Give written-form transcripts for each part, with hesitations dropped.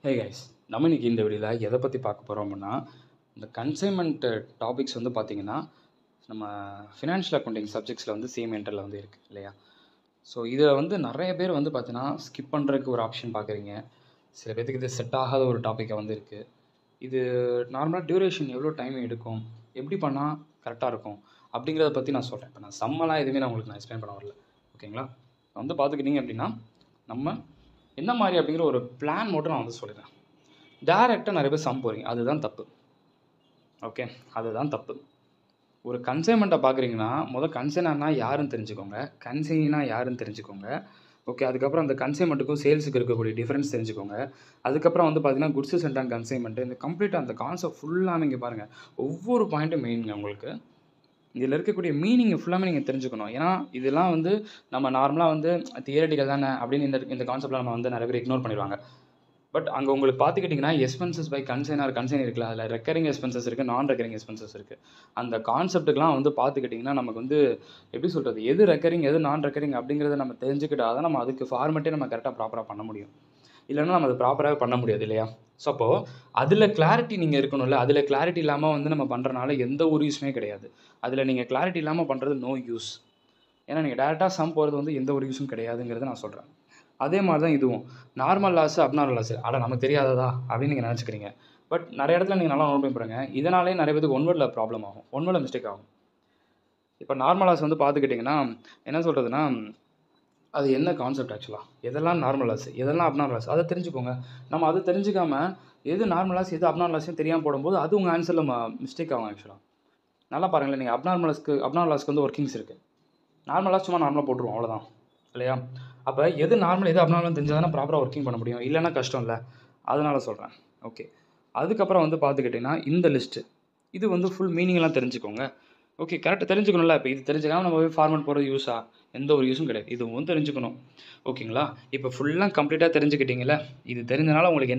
Hey guys, நம்ம இன்னைக்கு இந்த வீடியோவில் எதை பற்றி பார்க்க போகிறோம் அப்படின்னா, இந்த கன்சைன்மெண்ட் டாபிக்ஸ் வந்து பார்த்திங்கன்னா நம்ம ஃபினான்ஷியல் அக்கௌண்டிங் சப்ஜெக்ட்ஸில் வந்து சேம் என்டரில் வந்து இருக்குது இல்லையா. ஸோ இதில் வந்து நிறைய பேர் வந்து பார்த்தீங்கன்னா ஸ்கிப் பண்ணுறதுக்கு ஒரு ஆப்ஷன் பார்க்குறீங்க. சில பேர்த்துக்கு இது செட் ஆகாத ஒரு டாப்பிக்காக வந்து இருக்குது. இது நார்மலாக டியூரேஷன் எவ்வளோ டைம் எடுக்கும், எப்படி பண்ணால் கரெக்டாக இருக்கும் அப்படிங்கிறத பற்றி நான் சொல்கிறேன். இப்போ நான் சம்மெல்லாம் எதுவுமே நான் உங்களுக்கு எக்ஸ்பிளைன் பண்ண வரல, ஓகேங்களா. வந்து பார்த்துக்கிட்டிங்க அப்படின்னா நம்ம என்ன மாதிரி அப்படிங்கிற ஒரு பிளான் மட்டும் நான் வந்து சொல்லிடுறேன். டேரெக்டாக நிறைய பேர் சம் போகிறீங்க, அதுதான் தப்பு. ஓகே, அதுதான் தப்பு. ஒரு கன்சைன்மெண்ட்டை பார்க்குறீங்கன்னா கன்சைனர்னா யாருன்னு தெரிஞ்சுக்கோங்க, கன்சைனா யாருன்னு தெரிஞ்சுக்கோங்க. ஓகே, அதுக்கப்புறம் அந்த கன்சைன்மெண்ட்டுக்கும் சேல்ஸுக்கு இருக்கக்கூடிய டிஃப்ரென்ஸ் தெரிஞ்சுக்கோங்க. அதுக்கப்புறம் வந்து பார்த்தீங்கன்னா குட்ஸு சென்ட் அண்ட் கன்சைன்மெண்ட், இந்த கம்ப்ளீட்டாக அந்த கான்செப்ட் ஃபுல்லாமே இங்கே பாருங்கள். ஒவ்வொரு பாயிண்ட்டும் மெயினுங்க. உங்களுக்கு இதில் இருக்கக்கூடிய மீனிங் ஃபுல்லாமே நீங்கள் தெரிஞ்சுக்கணும். ஏன்னா இதெல்லாம் வந்து நம்ம நார்மலாக வந்து தியரட்டிக்கல் தானே அப்படின்னு இந்த கான்செப்டில் நம்ம வந்து நிறைய பேர் இக்னோர் பண்ணிடுவாங்க. பட் அங்கே உங்களுக்கு பார்த்துக்கிட்டிங்கன்னா எக்ஸ்பென்சஸ் பை கன்சைன் இருக்குல்ல, அதில் ரெக்கரிங் எக்ஸ்பென்சஸ் இருக்குது, நான் ரெக்கரிங் எக்ஸ்பென்சஸ் இருக்குது. அந்த கான்செப்ட்டுக்கெலாம் வந்து பார்த்துக்கிட்டிங்கன்னா நமக்கு வந்து எப்படி சொல்கிறது, எது ரெக்கரிங் எது நான் ரெக்கரிங் அப்படிங்கிறத நம்ம தெரிஞ்சுக்கிட்டால் தான் நம்ம அதுக்கு ஃபார்மெட்டே நம்ம கரெக்டாக ப்ராப்பராக பண்ண முடியும். இல்லைன்னா நம்ம அது ப்ராப்பராகவே பண்ண முடியாது இல்லையா. ஸோ அப்போது அதில் கிளாரிட்டி நீங்கள் இருக்கணும்ல. அதில் கிளாரிட்டி இல்லாமல் வந்து நம்ம பண்ணுறனால எந்த ஒரு யூஸுமே கிடையாது. அதில் நீங்கள் கிளாரிட்டி இல்லாமல் பண்ணுறது நோ யூஸ். ஏன்னா நீங்கள் டேரெக்டாக சம் போகிறது வந்து எந்த ஒரு யூஸும் கிடையாதுங்கிறத நான் சொல்கிறேன். அதே மாதிரி தான் இதுவும். நார்மல் லாஸு அப்நார்மல் லாஸு நமக்கு தெரியாததா அப்படின்னு நீங்கள் நினச்சிக்கிறீங்க. பட் நிறைய இடத்துல நீங்கள் நல்லா நோட் பண்ணி பாருங்க, இதனாலே நிறைய பேருக்கு ஒன் வேர்டில் ப்ராப்ளம் ஆகும், ஒன் வேர்டில் மிஸ்டேக் ஆகும். இப்போ நார்மல் லாஸ் வந்து பார்த்துக்கிட்டிங்கன்னா என்ன சொல்கிறதுனா, அது என்ன கான்செப்ட் ஆக்சுவலாக, எதெல்லாம் நார்மல் லாஸ் எதெல்லாம் அப்நார்மல் லாஸ் அதை தெரிஞ்சுக்கோங்க. நம்ம அதை தெரிஞ்சுக்காமல் எது நார்மல் லாஸ் எது அப்நார்மல் லாஸ்ன்னு தெரியாமல் போடும்போது அது உங்கள் ஆன்சரில் மிஸ்டேக் ஆகும் ஆக்சுவலாக. நல்லா பாருங்களேன், நீங்கள் அப்நார்மல் லாஸ்க்கு வந்து ஒர்க்கிங்ஸ் இருக்குது. நார்மல் லாஸ் சும்மா நார்மலாக போட்டுருவோம், அவ்வளோதான் இல்லையா. அப்போ எது நார்மல் எது அப்நார்மல் தெரிஞ்சால் தானே ப்ராப்பராக ஒர்க்கிங் பண்ண முடியும், இல்லைன்னா கஷ்டம் இல்லை. அதனால் சொல்கிறேன். ஓகே, அதுக்கப்புறம் வந்து பார்த்துக்கிட்டிங்கன்னா இந்த லிஸ்ட்டு இது வந்து ஃபுல் மீனிங்லாம் தெரிஞ்சுக்கோங்க. ஓகே, கரெக்டாக தெரிஞ்சுக்கணும்ல. இப்போ இது தெரிஞ்சுக்காமல் நம்ம போய் ஃபார்மேட் போகிறது யூஸா, எந்த ஒரு யூஸும் கிடையாது. இதுவும் தெரிஞ்சுக்கணும், ஓகேங்களா. இப்போ ஃபுல்லாக கம்ப்ளீட்டாக தெரிஞ்சுக்கிட்டீங்களே, இது தெரிஞ்சனால உங்களுக்கு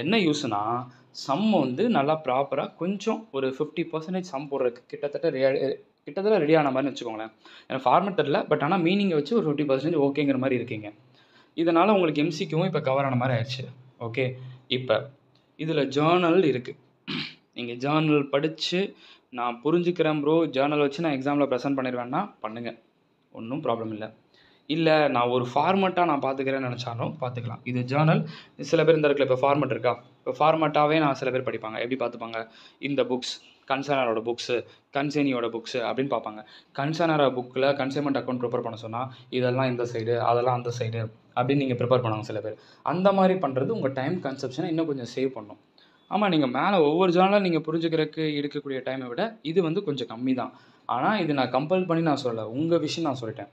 என்ன யூஸ்னா சம் வந்து நல்லா ப்ராப்பராக கொஞ்சம் ஒரு 50% சம் போடுறதுக்கு கிட்டத்தட்ட ரெடி ஆன மாதிரி வச்சுக்கோங்களேன். எனக்கு ஃபார்மேட் தெரியல, பட் ஆனால் மீனிங்கை வச்சு ஒரு 50% ஓகேங்கிற மாதிரி இருக்கீங்க. இதனால் உங்களுக்கு எம்சிக்யூவும் இப்போ கவர் ஆன மாதிரி ஆயிடுச்சு. ஓகே, இப்போ இதில் ஜேர்னல் இருக்குது. நீங்கள் ஜேர்னல் படித்து நான் புரிஞ்சுக்கிறேன் ப்ரோ, ஜேர்னல் வச்சு நான் எக்ஸாமில் ப்ரெசென்ட் பண்ணிடுவேன்னா பண்ணுங்கள், ஒன்றும் ப்ராப்ளம் இல்லை. இல்லை நான் ஒரு ஃபார்மெட்டாக நான் பார்த்துக்கிறேன்னு நினச்சாலும் பார்த்துக்கலாம். இது ஜேர்னல். சில பேர் இந்த இடத்துல இப்போ ஃபார்மெட் இருக்கா, இப்போ ஃபார்மெட்டாகவே நான் சில பேர் படிப்பாங்க. எப்படி பார்த்துப்பாங்க, இந்த புக்ஸ் கன்சைனரோட புக்ஸு, கன்சைனியோட புக்ஸு அப்படின்னு பார்ப்பாங்க. கன்சைனரோட புக்கில் கன்சைன்மெண்ட் அக்கௌண்ட் ப்ரிப்பேர் பண்ண சொன்னால் இதெல்லாம் இந்த சைடு அதெல்லாம் அந்த சைடு அப்படின்னு நீங்கள் ப்ரிப்பேர் பண்ணுவாங்க சில பேர். அந்த மாதிரி பண்ணுறது உங்கள் டைம் கன்சப்ஷனை இன்னும் கொஞ்சம் சேவ் பண்ணும். ஆமாம், நீங்கள் மேலே ஒவ்வொரு ஜேர்னலும் நீங்கள் புரிஞ்சுக்கிறதுக்கு எடுக்கக்கூடிய டைமை விட இது வந்து கொஞ்சம் கம்மி தான். ஆனால் இது நான் கம்பல் பண்ணி நான் சொல்லலை, உங்கள் விஷயம் நான் சொல்லிட்டேன்.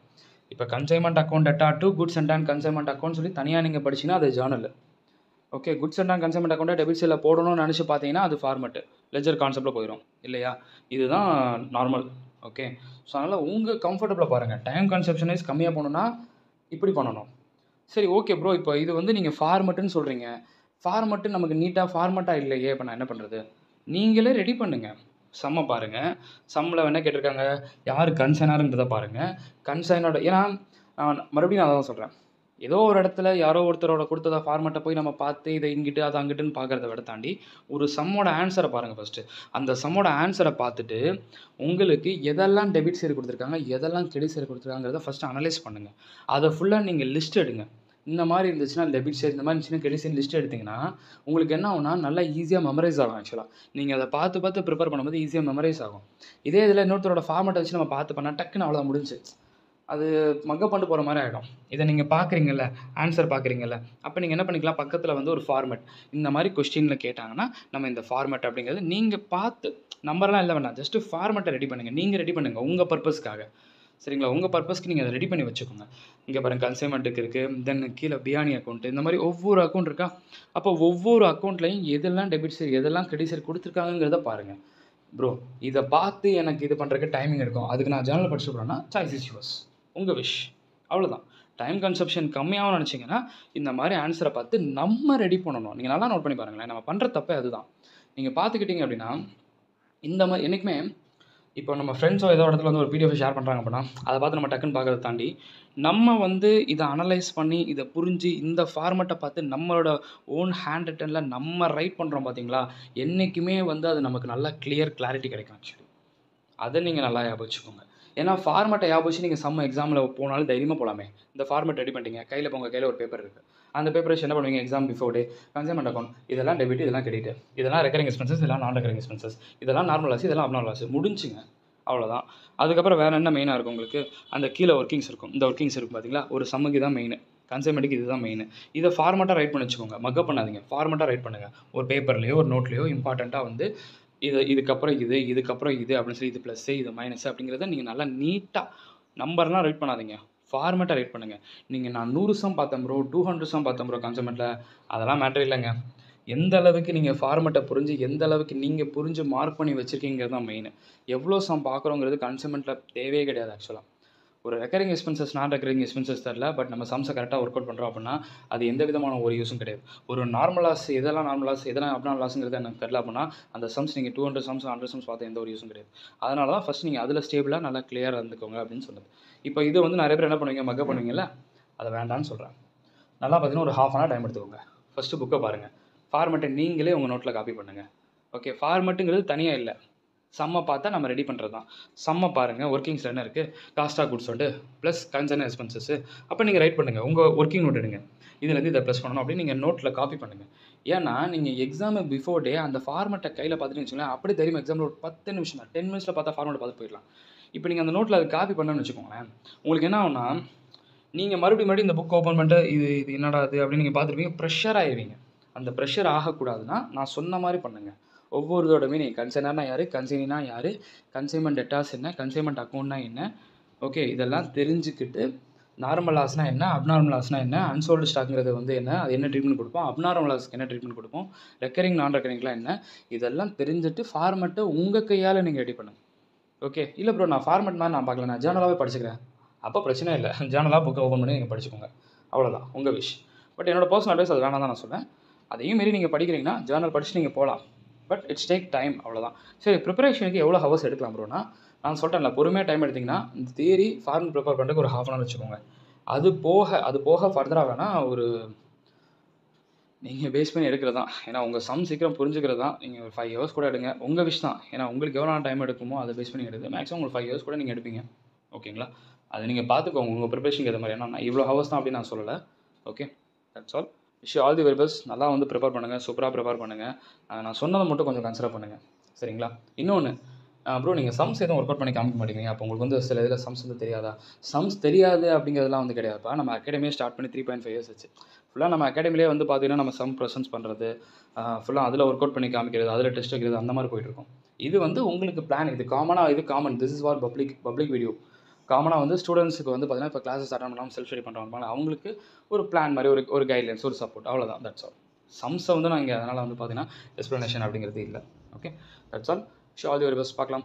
இப்போ consignment account data to goods and consignment account சொல்லி தனியாக நீங்கள் படிச்சிங்கன்னா அது Journal. Okay, goods and consignment அக்கௌண்ட்டை டெபிட் சைடில் போடணும்னு நினச்சி பார்த்தீங்கன்னா அது ஃபார்மெட்டு லெஜர் கான்செப்ட்டில் போயிடும் இல்லையா. இதுதான் நார்மல். ஓகே, ஸோ அதனால் உங்கள் கம்ஃபர்டபுளாக பாருங்கள். டைம் கன்சப்ஷனைஸ் கம்மியாக போகணுன்னா இப்படி பண்ணணும். சரி, ஓகே ப்ரோ, இப்போ இது வந்து நீங்கள் ஃபார்மெட்டுன்னு சொல்கிறீங்க, ஃபார்மெட்டு நமக்கு நீட்டாக ஃபார்மெட்டாக இல்லையே, இப்போ நான் என்ன பண்ணுறது. நீங்களே ரெடி பண்ணுங்கள். சம்மை பாருங்கள், சம்மில் என்ன கேட்டிருக்காங்க, யார் கன்சைனருன்றதை பாருங்கள். கன்சைனோட ஏன்னா மறுபடியும் நான் தான் சொல்கிறேன், ஏதோ ஒரு இடத்துல யாரோ ஒருத்தரோட கொடுத்தத ஃபார்மெட்டை போய் நம்ம பார்த்து இதை இங்கிட்டு அதை அங்கிட்டுன்னு பார்க்குறத விட தாண்டி ஒரு சம்மோட ஆன்சரை பாருங்கள் ஃபஸ்ட்டு. அந்த சம்மோட ஆன்சரை பார்த்துட்டு உங்களுக்கு எதெல்லாம் டெபிட் சைடு கொடுத்துருக்காங்க எதெல்லாம் கிரெடிட் சைடு கொடுத்துருக்காங்கிறத ஃபஸ்ட்டு அனலைஸ் பண்ணுங்கள். அதை ஃபுல்லாக நீங்கள் லிஸ்ட் எடுங்க. இந்த மாதிரி இருந்துச்சுன்னா டெபிட் சைடு, இந்த மாதிரி இருந்துச்சுன்னா கிரெடிட் சைடு லிஸ்ட் எடுத்திங்கன்னா உங்களுக்கு என்ன ஆகும்னா நல்லா ஈஸியாக மெமரைஸ் ஆகும். ஆக்சுவலாக நீங்கள் அதை பார்த்து ப்ரிப்பேர் பண்ணும்போது ஈஸியாக மெமரைஸ் ஆகும். இதே இதில் இன்னொருத்தரோட ஃபார்மெட்டை வச்சு நம்ம பார்த்து பண்ணால் டக்குன்னு அவ்வளோ முடிஞ்சு அது மக்கப் பண்ணிட்டு போகிற மாதிரி ஆகிடும். இதை நீங்கள் பார்க்குறீங்கல்ல, ஆன்சர் பார்க்குறீங்கல்ல, அப்போ நீங்கள் என்ன பண்ணிக்கலாம், பக்கத்தில் வந்து ஒரு ஃபார்மெட் இந்த மாதிரி கொஸ்டினில் கேட்டாங்கன்னா நம்ம இந்த ஃபார்மெட் அப்படிங்கிறது நீங்கள் பார்த்து நம்பர்லாம் இல்லை வேண்டாம், ஜஸ்ட்டு ஃபார்மெட்டை ரெடி பண்ணுங்கள். நீங்கள் ரெடி பண்ணுங்கள் உங்கள் பர்பஸ்க்காக, சரிங்களா. உங்கள் பர்பஸ்க்கு நீங்கள் அதை ரெடி பண்ணி வச்சுக்கோங்க. இங்கே பாருங்கள், கன்சைன்மெண்ட்டுக்கு இருக்குது, தென் கீழே பியானி அக்கௌண்ட்டு, இந்த மாதிரி ஒவ்வொரு அக்கௌண்ட் இருக்கா. அப்போ ஒவ்வொரு அக்கௌண்ட்லையும் எதெல்லாம் டெபிட் சைடு எதெல்லாம் கிரெடிட் சைடு கொடுத்துருக்காங்கிறத பாருங்கள். ப்ரோ இதை பார்த்து எனக்கு இது பண்ணுறதுக்கு டைமிங் எடுக்கும், அதுக்கு நான் ஜேர்னல் படிச்சு போகிறேன்னா சாய்ஸ் இஸ் யுவர்ஸ், உங்கள் விஷ், அவ்வளோதான். டைம் கன்சப்ஷன் கம்மியாகவும் நினச்சிங்கன்னா இந்த மாதிரி ஆன்சரை பார்த்து நம்ம ரெடி பண்ணணும். நீங்கள் நல்லா நோட் பண்ணி பாருங்களேன், நம்ம பண்ணுற தப்பே அதுதான். நீங்கள் பார்த்துக்கிட்டிங்க அப்படின்னா இந்த மாதிரி என்றைக்குமே இப்போ நம்ம ஃப்ரெண்ட்ஸோ ஏதோ இடத்துல வந்து ஒரு பிடிஎஃப் ஷேர் பண்ணுறாங்க அப்படின்னா அதை பார்த்து நம்ம டக்குன்னு பார்க்கறத தாண்டி நம்ம வந்து இதை அனலைஸ் பண்ணி இதை புரிஞ்சு இந்த ஃபார்மெட்டை பார்த்து நம்மளோட ஓன் ஹேண்ட் ரிட்டனில் நம்ம ரைட் பண்ணுறோம் பார்த்தீங்களா, என்றைக்குமே வந்து அது நமக்கு நல்லா கிளாரிட்டி கிடைக்கும். ஆக்சுவலி அதை நீங்கள் நல்லா ஞாபகம் வச்சுக்கோங்க. ஏன்னா ஃபார்மெட்டை ஞாபகம் வச்சு நீங்கள் சம் எக்ஸாமில் போனாலும் தைரியமாக போகலாமே. இந்த ஃபார்மெட் ரெடி பண்ணிட்டீங்க, கையில் உங்கள் கையில் ஒரு பேப்பர் இருக்குது. அந்த பேப்பரை வச்சு என்ன பண்ணுவீங்க, எக்ஸாம் பிஃபோர் டே கன்சைன்மெண்ட் அக்கௌண்ட் இதெல்லாம் டெபிட், இதெல்லாம் கிரெடிட், இதெல்லாம் ரெக்கரிங் எக்ஸ்பென்சஸ், இதெல்லாம் நான் ரெக்கரிங் எக்ஸ்பென்சஸ், இதெல்லாம் நார்மல் லாஸ், இதெல்லாம் அப்நார்மல் லாஸ், முடிஞ்சுங்க. அவ்வளோதான். அதுக்கப்புறம் வேறு என்ன மெயினாக இருக்கும் உங்களுக்கு, அந்த கீழே ஒர்க்கிங்ஸ் இருக்கும். இந்த ஒர்க்கிங்ஸ் இருக்கும் பார்த்தீங்களா, ஒரு சம்முக்கு தான் மெயின், கன்சைன்மெண்ட்டுக்கு இதுதான் மெயின். இதை ஃபார்மெட்டாக ரைட் பண்ணி வச்சுக்கோங்க, மக்கப் பண்ணாதீங்க. ஃபார்மெட்டாக ரைட் பண்ணுங்கள். ஒரு பேப்பர்லையோ ஒரு நோட்லையோ இம்பார்ட்டண்ட்டாக வந்து இதுக்கப்புறம் இதுக்கப்புறம் இது அப்படின்னு சொல்லி இது ப்ளஸ்ஸு இது மைனஸ் அப்படிங்கிறத நீங்கள் நல்லா நீட்டாக நம்பர்லாம் ரைட் பண்ணாதீங்க, ஃபார்மெட்டாக ரைட் பண்ணுங்கள். நீங்கள் நான் 100 சம் பார்த்தேன் ப்ரோ, 200 சம் பார்த்தேன் ப்ரோ கன்சைன்மெண்ட்டில், அதெல்லாம் மேட்ரு இல்லைங்க. எந்த அளவுக்கு நீங்கள் ஃபார்மெட்டை புரிஞ்சு எந்த அளவுக்கு நீங்கள் புரிஞ்சு மார்க் பண்ணி வச்சுருக்கீங்கிறது தான் மெயின். எவ்வளோ சம் பார்க்குறோங்கிறது கன்சைன்மெண்ட்டில் தேவையே கிடையாது. ஆக்சுவலாக ஒரு ரெக்கரிங் எக்ஸ்பென்சஸ் நான் ரெக்கரிங் எக்ஸ்பென்சஸ் தெரில, பட் நம்ம சம்ஸை கரெக்டாக ஒர்க் அவுட் பண்ணுறோம் அப்படின்னா அது எந்த விதமான ஒரு யூஸும் கிடையாது. ஒரு நார்மல் லாஸ் எதெல்லாம் நார்மல் லாஸ் எதெல்லாம் அப்நார்மல் லாஸுங்கிறது எனக்கு தெரில அப்படின்னா அந்த சம்ஸ் நீங்கள் 200 சம்ஸ் 100 சம்ஸ் பார்த்து எந்த ஒரு யூஸும் கிடையாது. அதனால தான் ஃபஸ்ட் நீங்கள் அதில் ஸ்டேபிளாக நல்லா கிளியராக இருந்துக்கோங்க அப்படின்னு சொன்னது. இப்போ இது வந்து நிறைய பேர் என்ன பண்ணுவீங்க, மக்கப் பண்ணுவீங்கல்ல, அதை வேண்டான்னு சொல்கிறேன். நல்லா பார்த்தீங்கன்னா ஒரு ½ hour டைம் எடுத்துக்கோங்க. ஃபஸ்ட்டு புக்கை பாருங்கள், ஃபார்மெட்டை நீங்களே உங்கள் நோட்டில் காப்பி பண்ணுங்கள். ஓகே, ஃபார்மெட்டுங்கிறது தனியாக இல்லை, சம்மை பார்த்தா நம்ம ரெடி பண்ணுறது தான். சம்மை பாருங்கள், ஒர்க்கிங்ஸில் என்ன இருக்குது, காஸ்ட் ஆஃப் குட்ஸ் வந்து ப்ளஸ் கன்சர்ன் எக்ஸ்பென்சஸ். அப்போ நீங்கள் ரைட் பண்ணுங்கள், உங்கள் ஒர்க்கிங் நோட் எடுங்க, இதுலேருந்து இதை ப்ளஸ் பண்ணணும் அப்படின்னு நீங்கள் நோட்டில் காப்பி பண்ணுங்கள். ஏன்னா நீங்கள் எக்ஸாமு பிஃபோர் டே அந்த ஃபார்மெட்டை கையில் பார்த்துட்டு வச்சுக்கோங்களேன், அப்படி தெரியும் எக்ஸாமில் ஒரு 10 நிமிஷம் தான், 10 மினிட்ஸில் பார்த்தா ஃபார்மெட்டை பார்த்து போயிடலாம். இப்போ நீங்கள் அந்த நோட்டில் அது காப்பி பண்ணணும்னு வச்சுக்கோங்களேன், உங்களுக்கு என்ன ஆகும்னா நீங்கள் மறுபடியும் இந்த புக் ஓப்பன் பண்ணிட்டு இது என்னடா அது அப்படின்னு நீங்கள் பார்த்துருப்பீங்க, ப்ரெஷர் ஆகிடுவீங்க. அந்த ப்ரெஷர் ஆகக்கூடாதுன்னா நான் சொன்ன மாதிரி பண்ணுங்கள். ஒவ்வொரு இதோட மீனிங், கன்சைனர்னா யார், கன்சைனினா யார், கன்சைன்மெண்ட் டெட்டாஸ் என்ன, கன்சைன்மெண்ட் அக்கௌண்ட்னா என்ன, ஓகே இதெல்லாம் தெரிஞ்சுக்கிட்டு நார்மல் லாஸ்னா என்ன, அப்நார்மல் லாஸ்னா என்ன, அன்சோல்டு ஸ்டாக்ங்கிறது வந்து என்ன, அது என்ன ட்ரீட்மெண்ட் கொடுப்போம், அப்நார்மல் லாஸ்க்கு என்ன ட்ரீட்மெண்ட் கொடுப்போம், ரெக்கரிங் நான் ரெக்கரிங்லாம் என்ன, இதெல்லாம் தெரிஞ்சுட்டு ஃபார்மெட்டை உங்கள் கையால் நீங்கள் ரெடி பண்ணுங்கள். ஓகே, இல்லை ப்ரோ நான் ஃபார்மெட் மாதிரி நான் பார்க்கல, நான் ஜேர்னலாகவே படிச்சுக்கிறேன், அப்போ பிரச்சனை இல்லை, ஜேர்னலாக புக்கை ஓப்பன் பண்ணி நீங்கள் படிச்சுக்கோங்க, அவ்வளோதான் உங்கள் விஷ். பட் என்னோடய பர்சனல் அட்வைஸ் அது வேணாம் தான் நான் சொல்லுவேன். அதையும் மீறி நீங்கள் படிக்கிறீங்கன்னா ஜேர்னல் படிச்சுட்டு நீங்கள் போகலாம், பட் இட்ஸ் டேக் டைம், அவ்வளோதான். சரி, ப்ரிப்பரேஷனுக்கு எவ்வளோ ஹவர்ஸ் எடுக்கலாம் ப்ரோனா, நான் சொல்லிட்டேன்ல, பொறுமையாக டைம் எடுத்திங்கன்னா இந்த தியரி ஃபார்முலா ப்ரிப்பேர் பண்ணுறதுக்கு ஒரு ½ hour வச்சுக்கோங்க. அது போக ஃபர்தராக வேணால் ஒரு நீங்கள் பேஸ் பண்ணி எடுக்கிறது தான். ஏன்னா உங்கள் சம் சீக்கிரம் புரிஞ்சுக்கிறது தான். நீங்கள் ஒரு 5 hours கூட எடுங்க, உங்கள் விஷ் தான். ஏன்னா உங்களுக்கு எவ்வளோ டைம் எடுக்குமோ அதை பேஸ் பண்ணி எடுக்குது. மேக்ஸிமம் உங்களுக்கு 5 hours கூட நீங்கள் எடுப்பீங்க. ஓகேங்களா, அது நீங்கள் பார்த்துக்கோங்க உங்கள் ப்ரிப்பரேஷனுக்கு ஏற்ற மாதிரி. ஏன்னா நான் இவ்வளோ ஹவர்ஸ் தான் அப்படின்னு நான் சொல்லலை. Okay, that's all. Wish all the very best. நல்லா வந்து ப்ரிப்பேர் பண்ணுங்கள், சூப்பராக ப்ரிப்பேர் பண்ணுங்கள். நான் சொன்னதை மட்டும் கொஞ்சம் கன்சிடர் பண்ணுங்கள், சரிங்களா? இன்னொன்று ப்ரோ, நீங்கள் சம்ஸ் எதுவும் ஒர்க் அவுட் பண்ணி காமிக்க மாட்டேங்கிறீங்க, அப்போ உங்களுக்கு வந்து சில இதில் சம்ஸ் வந்து தெரியாதா? சம்ஸ் தெரியாது அப்படிங்கிறதுலாம் வந்து கிடையாதுப்பா. நம்ம அகாடமியை ஸ்டார்ட் பண்ணி 3.5 years ஆச்சு. ஃபுல்லாக நம்ம அகாடமிலே வந்து பார்த்தீங்கன்னா நம்ம சம் ப்ரெசன்ஸ் பண்ணுறது, ஃபுல்லாக அதில் ஒர்க் அவுட் பண்ணி காமிக்கிறது, அதில் டெஸ்ட் வைக்கிறது, அந்த மாதிரி போயிட்டுருக்கோம். இது வந்து உங்களுக்கு பிளான், இது காமனாக, இது common. This is for public video. காமனாக வந்து ஸ்டூடெண்ட்ஸுக்கு வந்து பார்த்தீங்கன்னா இப்போ கிளாஸஸ் அட்டன் பண்ணாமல் செல்ஃப் ஸ்டடி பண்ணுறாங்க, அவங்களுக்கு ஒரு பிளான் மாதிரி, ஒரு கைட்லைன்ஸ், ஒரு சப்போர்ட், அவ்வளோதான். That's all. சம்ஸை வந்து நான் இங்கே அதனால் வந்து பார்த்தீங்கன்னா எக்ஸ்ப்ளனேஷன் அப்படிங்கிறது இல்லை. Okay, that's all. Wish all the very best. பார்க்கலாம்.